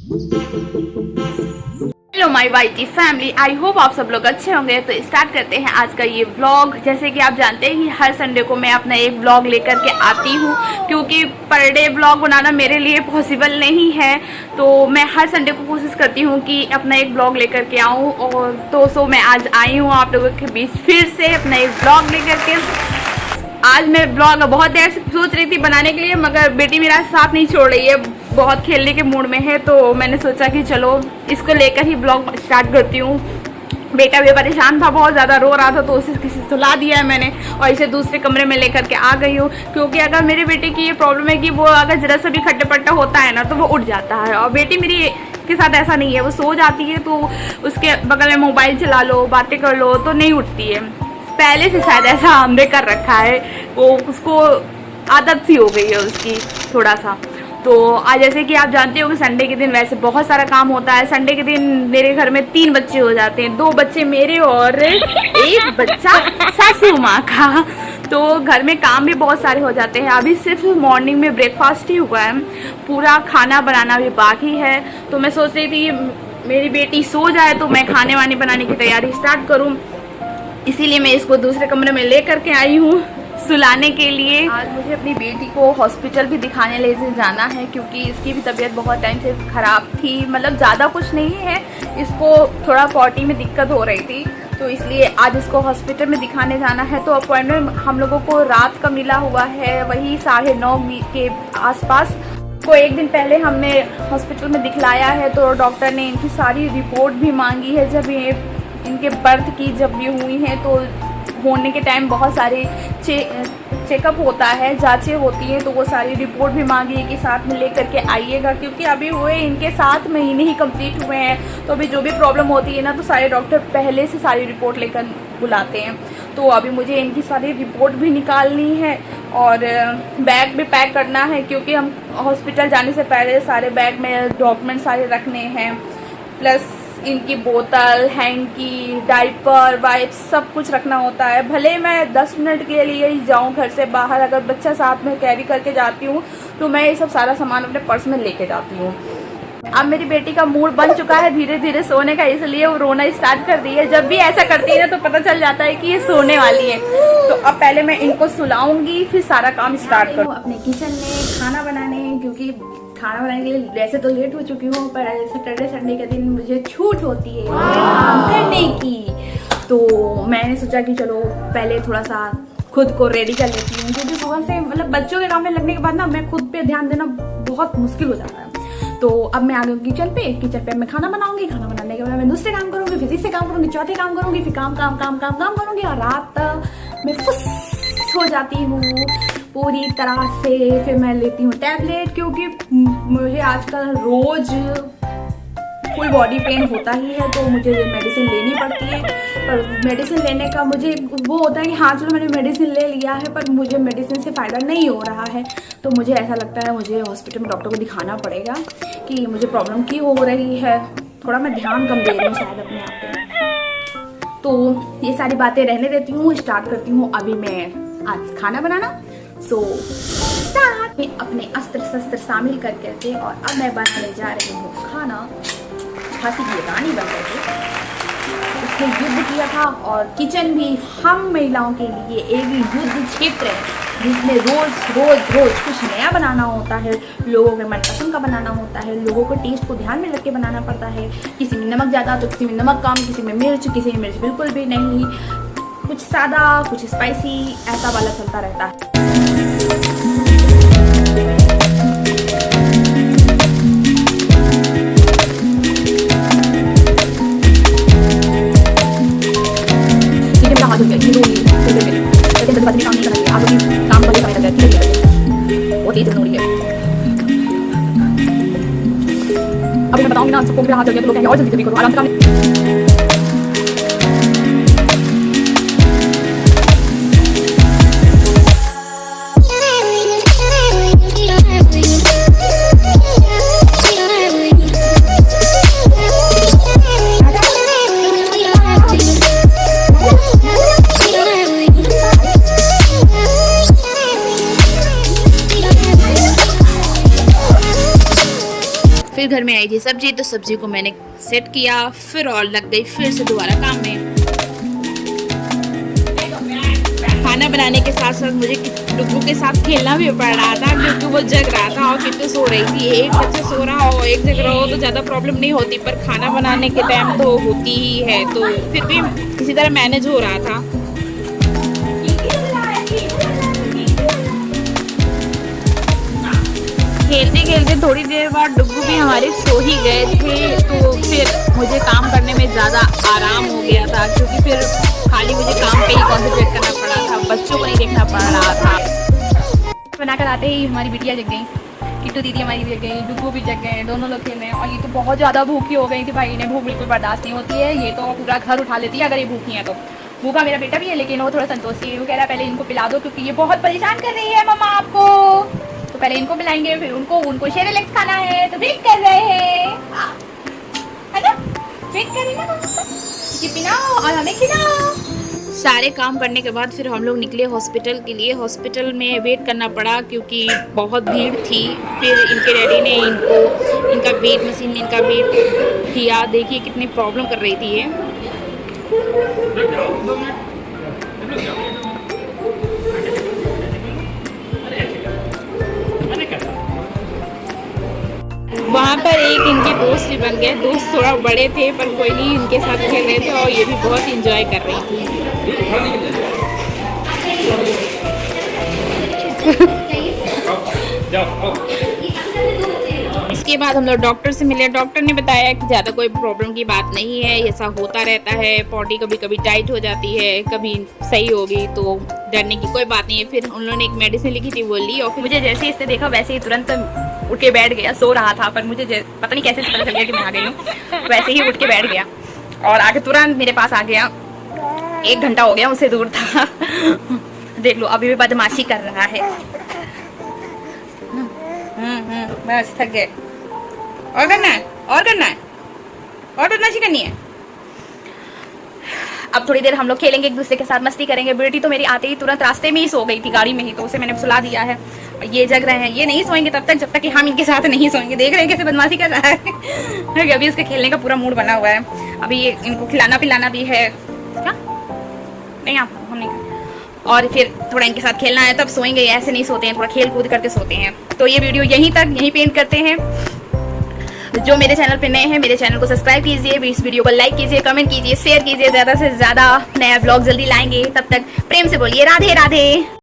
Hello my YT family, I hope आप सब लोग अच्छे होंगे। तो स्टार्ट करते हैं आज का ये व्लॉग। जैसे कि आप जानते हैं कि हर संडे को मैं अपना एक व्लॉग लेकर के आती हूँ, क्योंकि पर डे व्लॉग बनाना मेरे लिए पॉसिबल नहीं है। तो मैं हर संडे को कोशिश करती हूँ कि अपना एक व्लॉग लेकर के आऊँ, और तो मैं आज आई हूँ आप लोगों के बीच फिर से अपना एक व्लॉग लेकर के। आज मैं ब्लॉग बहुत देर से सोच रही थी बनाने के लिए, मगर बेटी मेरा साथ नहीं छोड़ रही है, बहुत खेलने के मूड में है। तो मैंने सोचा कि चलो इसको लेकर ही ब्लॉग स्टार्ट करती हूँ। बेटा भी परेशान था, बहुत ज़्यादा रो रहा था, तो उसे किसी से सुला दिया है मैंने और इसे दूसरे कमरे में लेकर के आ गई हूँ। क्योंकि अगर मेरे बेटे की ये प्रॉब्लम है कि वो अगर जरा सा भी खट्टा पट्टा होता है ना तो वो उठ जाता है, और बेटी मेरी के साथ ऐसा नहीं है। वो सो जाती है तो उसके बगल में मोबाइल चला लो, बातें कर लो तो नहीं उठती है। पहले से शायद ऐसा हमने कर रखा है, वो उसको आदत सी हो गई है उसकी थोड़ा सा। तो आज जैसे कि आप जानते हो कि संडे के दिन वैसे बहुत सारा काम होता है। संडे के दिन मेरे घर में 3 बच्चे हो जाते हैं, 2 बच्चे मेरे और 1 बच्चा सासू माँ का। तो घर में काम भी बहुत सारे हो जाते हैं। अभी सिर्फ मॉर्निंग में ब्रेकफास्ट ही हुआ है, पूरा खाना बनाना भी बाकी है। तो मैं सोच रही थी मेरी बेटी सो जाए तो मैं खाने वाने बनाने की तैयारी स्टार्ट करूँ, इसीलिए मैं इसको दूसरे कमरे में ले करके आई हूँ सुलाने के लिए। आज मुझे अपनी बेटी को हॉस्पिटल भी दिखाने ले जाना है, क्योंकि इसकी भी तबीयत बहुत टाइम से ख़राब थी। मतलब ज़्यादा कुछ नहीं है, इसको थोड़ा पॉटी में दिक्कत हो रही थी, तो इसलिए आज इसको हॉस्पिटल में दिखाने जाना है। तो अपॉइंटमेंट हम लोगों को रात का मिला हुआ है, वही 9:30 के आसपास। को एक दिन पहले हमने हॉस्पिटल में दिखलाया है, तो डॉक्टर ने इनकी सारी रिपोर्ट भी मांगी है। जब ये इनके बर्थ की जब भी हुई हैं तो होने के टाइम बहुत सारे चेकअप होता है, जांचें होती हैं, तो वो सारी रिपोर्ट भी मांगी है कि साथ में लेकर के आइएगा। क्योंकि अभी हुए इनके 7 महीने ही कंप्लीट हुए हैं, तो अभी जो भी प्रॉब्लम होती है ना तो सारे डॉक्टर पहले से सारी रिपोर्ट लेकर बुलाते हैं। तो अभी मुझे इनकी सारी रिपोर्ट भी निकालनी है और बैग भी पैक करना है, क्योंकि हम हॉस्पिटल जाने से पहले सारे बैग में डॉक्यूमेंट सारे रखने हैं, प्लस इनकी बोतल, हैंकी, डाइपर, वाइप्स सब कुछ रखना होता है। भले मैं 10 मिनट के लिए ही जाऊं घर से बाहर, अगर बच्चा साथ में कैरी करके जाती हूं तो मैं ये सब सारा सामान अपने पर्स में लेके जाती हूं। अब मेरी बेटी का मूड बन चुका है धीरे धीरे सोने का, इसलिए वो रोना स्टार्ट कर दी है। जब भी ऐसा करती है ना तो पता चल जाता है कि ये सोने वाली है। तो अब पहले मैं इनको सुलाऊंगी, फिर सारा काम स्टार्ट करूँ अपने किचन में खाना बनाने। क्योंकि खाना बनाने के लिए वैसे तो लेट हो चुकी हूँ, पर सैटरडे संडे के दिन मुझे छूट होती है काम करने की। तो मैंने सोचा कि चलो पहले थोड़ा सा खुद को रेडी कर लेती हूँ, क्योंकि सुबह से मतलब बच्चों के काम में लगने के बाद ना मैं खुद पे ध्यान देना बहुत मुश्किल हो जाता है। तो अब मैं आ गई किचन पे मैं खाना बनाऊंगी। खाना बनाने के बाद मैं दूसरे काम करूंगी, फिर तीसरे काम करूंगी, चौथे काम करूंगी, फिर काम करूंगी, और रात मैं फुस हो जाती हूँ पूरी तरह से। फिर मैं लेती हूँ टैबलेट, क्योंकि मुझे आजकल रोज फुल बॉडी पेन होता ही है, तो मुझे मेडिसिन लेनी पड़ती है। पर मेडिसिन लेने का मुझे वो होता है कि हाँ चलो मैंने मेडिसिन ले लिया है, पर मुझे मेडिसिन से फ़ायदा नहीं हो रहा है। तो मुझे ऐसा लगता है मुझे हॉस्पिटल में डॉक्टर को दिखाना पड़ेगा कि मुझे प्रॉब्लम क्यों हो रही है। थोड़ा मैं ध्यान कम दे रही हूँ शायद अपने आप पे। तो ये सारी बातें रहने देती हूँ, स्टार्ट करती हूँ अभी मैं आज खाना बनाना। सो स्टार्ट में अपने अस्त्र शस्त्र शामिल कर करके, और अब मैं बनाने जा रही हूँ खाना। खासी की रानी बन करके उसने युद्ध किया था, और किचन भी हम महिलाओं के लिए एक युद्ध क्षेत्र है, जिसमें रोज कुछ नया बनाना होता है, लोगों के मनपसंद का बनाना होता है, लोगों को टेस्ट को ध्यान में रख के बनाना पड़ता है। किसी में नमक ज़्यादा तो किसी में नमक कम, किसी में मिर्च बिल्कुल भी नहीं, कुछ सादा कुछ स्पाइसी, ऐसा वाला चलता रहता है। अभी मैं बताऊंगी ना सबको, मेरा हाथ जल गया तो लोग कहेंगे और जल्दी करो, आराम से काम। में आई थी सब्जी, तो सब्जी को मैंने सेट किया, फिर और लग गई फिर से दोबारा काम में। खाना बनाने के साथ साथ मुझे डुग्गू के साथ खेलना भी पड़ रहा था, क्योंकि वो जग रहा था और कितने सो रही थी। एक बच्चा सो रहा हो एक जग रहा हो तो ज़्यादा प्रॉब्लम नहीं होती, पर खाना बनाने के टाइम तो होती ही है, तो फिर भी किसी तरह मैनेज हो रहा था। खेलते खेलते थोड़ी देर बाद डुग्गू भी हमारे सो ही गए थे, तो फिर मुझे काम करने में ज़्यादा आराम हो गया था, क्योंकि फिर खाली मुझे काम पे ही कॉन्सेंट्रेट करना पड़ा था, बच्चों को नहीं देखना पड़ रहा था। बनाकर आते ही हमारी बिटिया जग गई, किट्टू दीदी हमारी जग गई, डुग्गू भी जग गए, दोनों लोग खेल रहे हैं। और ये तो बहुत ज़्यादा भूखी हो गई थी भाई, इन्हें भूख बिल्कुल बर्दाश्त नहीं होती है, ये तो पूरा घर उठा लेती है अगर ये भूखी है तो। भूखा मेरा बेटा भी है, लेकिन वो थोड़ा संतोषी है, वो कह रहा है पहले इनको पिला दो, क्योंकि ये बहुत परेशान कर रही है मम्मा आपको, तो पहले इनको पिलाएंगे, फिर उनको सेरेलैक्स खाना है, तो वेट कर रहे हैं, है ना, वेट कर रहे हैं ना, कि पिलाओ और हमें खिलाओ। सारे काम करने के बाद फिर हम लोग निकले हॉस्पिटल के लिए। हॉस्पिटल में वेट करना पड़ा क्योंकि बहुत भीड़ थी। फिर इनके डैडी ने इनका वेट मशीन में इनका वेट किया। देखिए कितनी प्रॉब्लम कर रही थी ये। वहाँ पर एक इनके दोस्त भी बन गए। दोस्त थोड़ा बड़े थे पर कोई नहीं, इनके साथ खेल रहे थे और ये भी बहुत इंजॉय कर रही थी। इसके बाद हम लोग डॉक्टर से मिले। डॉक्टर ने बताया कि ज़्यादा कोई प्रॉब्लम की बात नहीं है, ऐसा होता रहता है, बॉडी कभी कभी टाइट हो जाती है, कभी सही होगी, तो डरने की कोई बात नहीं है। फिर उन्होंने एक मेडिसिन लिखी थी, वो ली और फिर मुझे जैसे ही इसने देखा वैसे ही तुरंत उठ के बैठ गया। सो रहा था पर मुझे पता नहीं कैसे पता चल गया कि मैं आ गई हूँ, वैसे ही उठ के बैठ गया और आके तुरंत मेरे पास आ गया। 1 घंटा हो गया उससे दूर था। देख लो अभी भी बदमाशी कर रहा है। बस थक गए। और करना है, और करना है, और बदमाशी करनी है। अब थोड़ी देर हम लोग खेलेंगे, एक दूसरे के साथ मस्ती करेंगे। बेटी तो मेरी आते ही तुरंत रास्ते में ही सो गई थी, गाड़ी में ही, तो उसे मैंने सुला दिया है। ये जग रहे हैं, ये नहीं सोएंगे तब तक जब तक कि हम इनके साथ नहीं सोएंगे। देख रहे हैं कैसे बदमाशी कर रहा है। अभी इसके खेलने का पूरा मूड बना हुआ है। अभी ये इनको खिलाना पिलाना भी है। क्या नहीं आप हम नहीं, और फिर थोड़ा इनके साथ खेलना है तब सोएंगे। ऐसे नहीं सोते हैं, थोड़ा खेल कूद करके सोते हैं। तो ये वीडियो यहीं पे एंड करते हैं। जो मेरे चैनल पे नए हैं, मेरे चैनल को सब्सक्राइब कीजिए, इस वीडियो को लाइक कीजिए, कमेंट कीजिए, शेयर कीजिए। ज़्यादा से ज़्यादा नया ब्लॉग जल्दी लाएंगे। तब तक प्रेम से बोलिए राधे राधे।